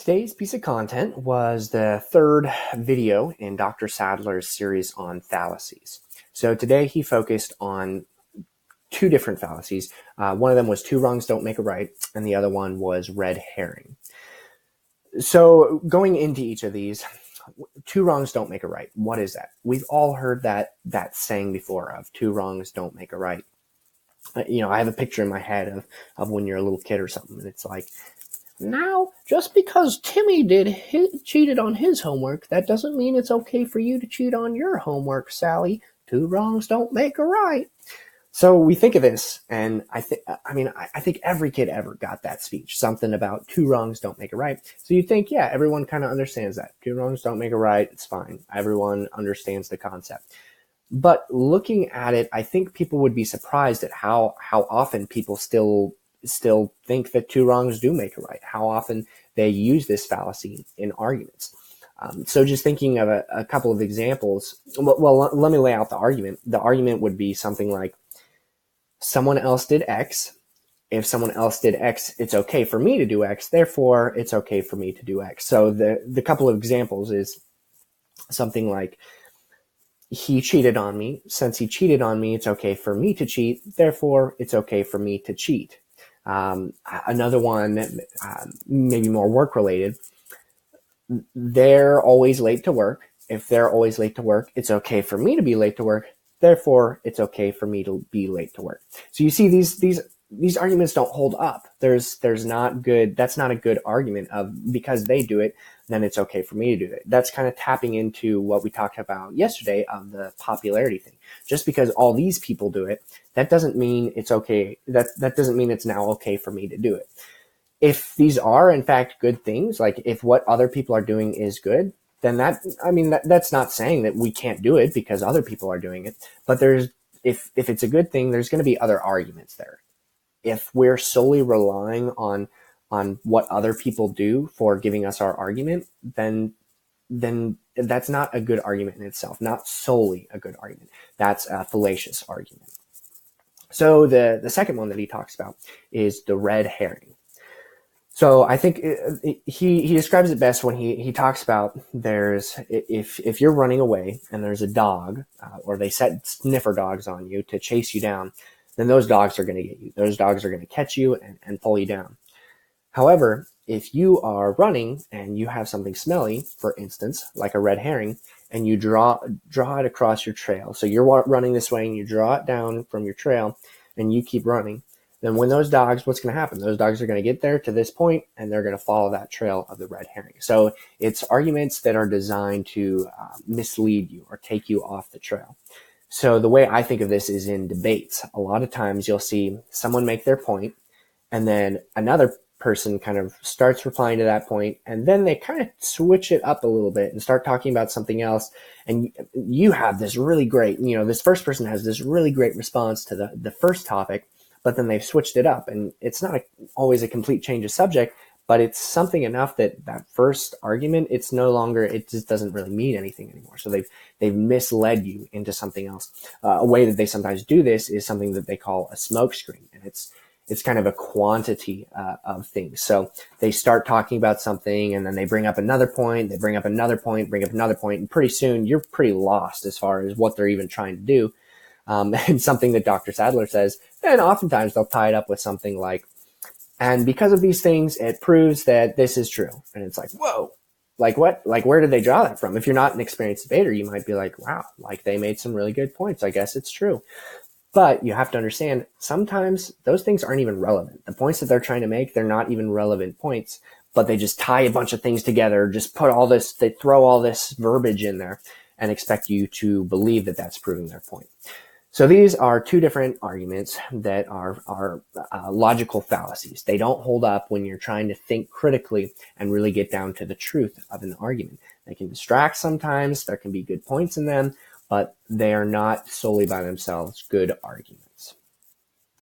Today's piece of content was the third video in Dr. Sadler's series on fallacies. So today he focused on two different fallacies. One of them was two wrongs don't make a right, and the other one was red herring. So going into each of these, two wrongs don't make a right. What is that? We've all heard that saying before of two wrongs don't make a right. I have a picture in my head of when you're a little kid or something, and it's like, now, just because Timmy cheated on his homework, that doesn't mean it's okay for you to cheat on your homework, Sally. Two wrongs don't make a right. So we think of this, and I think every kid ever got that speech, something about two wrongs don't make a right. So you think, yeah, everyone kind of understands that. Two wrongs don't make a right. It's fine. Everyone understands the concept. But looking at it, I think people would be surprised at how often people still think that two wrongs do make a right, how often they use this fallacy in arguments. So just thinking of a couple of examples, well, let me lay out the argument. The argument would be something like, someone else did X. If someone else did X, it's okay for me to do X. Therefore, it's okay for me to do X. So the couple of examples is something like, he cheated on me. Since he cheated on me, it's okay for me to cheat. Therefore, it's okay for me to cheat. Another one, maybe more work related. They're always late to work. If they're always late to work, it's okay for me to be late to work. Therefore, it's okay for me to be late to work. So you see, these arguments don't hold up. That's not a good argument of, because they do it, then it's okay for me to do it. That's kind of tapping into what we talked about yesterday of the popularity thing. Just because all these people do it, that doesn't mean it's okay. That doesn't mean it's now okay for me to do it. If these are in fact good things, like if what other people are doing is good, then that's not saying that we can't do it because other people are doing it. But if it's a good thing, there's going to be other arguments there. If we're solely relying on what other people do for giving us our argument, then that's not a good argument in itself, not solely a good argument. That's a fallacious argument. So the second one that he talks about is the red herring. So I think he describes it best when he talks about if you're running away and there's a dog or they set sniffer dogs on you to chase you down, then those dogs are going to get you. Those dogs are going to catch you and pull you down. However, if you are running and you have something smelly, for instance, like a red herring, and you draw it across your trail. So you're running this way and you draw it down from your trail and you keep running. Then when those dogs, what's going to happen? Those dogs are going to get there to this point and they're going to follow that trail of the red herring. So it's arguments that are designed to mislead you or take you off the trail. So the way I think of this is in debates. A lot of times you'll see someone make their point and then another person kind of starts replying to that point, and then they kind of switch it up a little bit and start talking about something else. And you have this really great, this first person has this really great response to the first topic, but then they've switched it up. And it's not always a complete change of subject, but it's something enough that first argument, it just doesn't really mean anything anymore. So they've misled you into something else. A way that they sometimes do this is something that they call a smokescreen, and it's kind of a quantity of things. So they start talking about something and then they bring up another point, bring up another point, and pretty soon you're pretty lost as far as what they're even trying to do. And something that Dr. Sadler says, and oftentimes they'll tie it up with something like, and because of these things, it proves that this is true. And it's like, whoa, like what? Like, where did they draw that from? If you're not an experienced debater, you might be like, wow, like they made some really good points. I guess it's true. But you have to understand, sometimes those things aren't even relevant. The points that they're trying to make, they're not even relevant points, but they just tie a bunch of things together, just they throw all this verbiage in there and expect you to believe that that's proving their point. So these are two different arguments that are logical fallacies. They don't hold up when you're trying to think critically and really get down to the truth of an argument. They can distract sometimes. There can be good points in them, but they are not solely by themselves good arguments.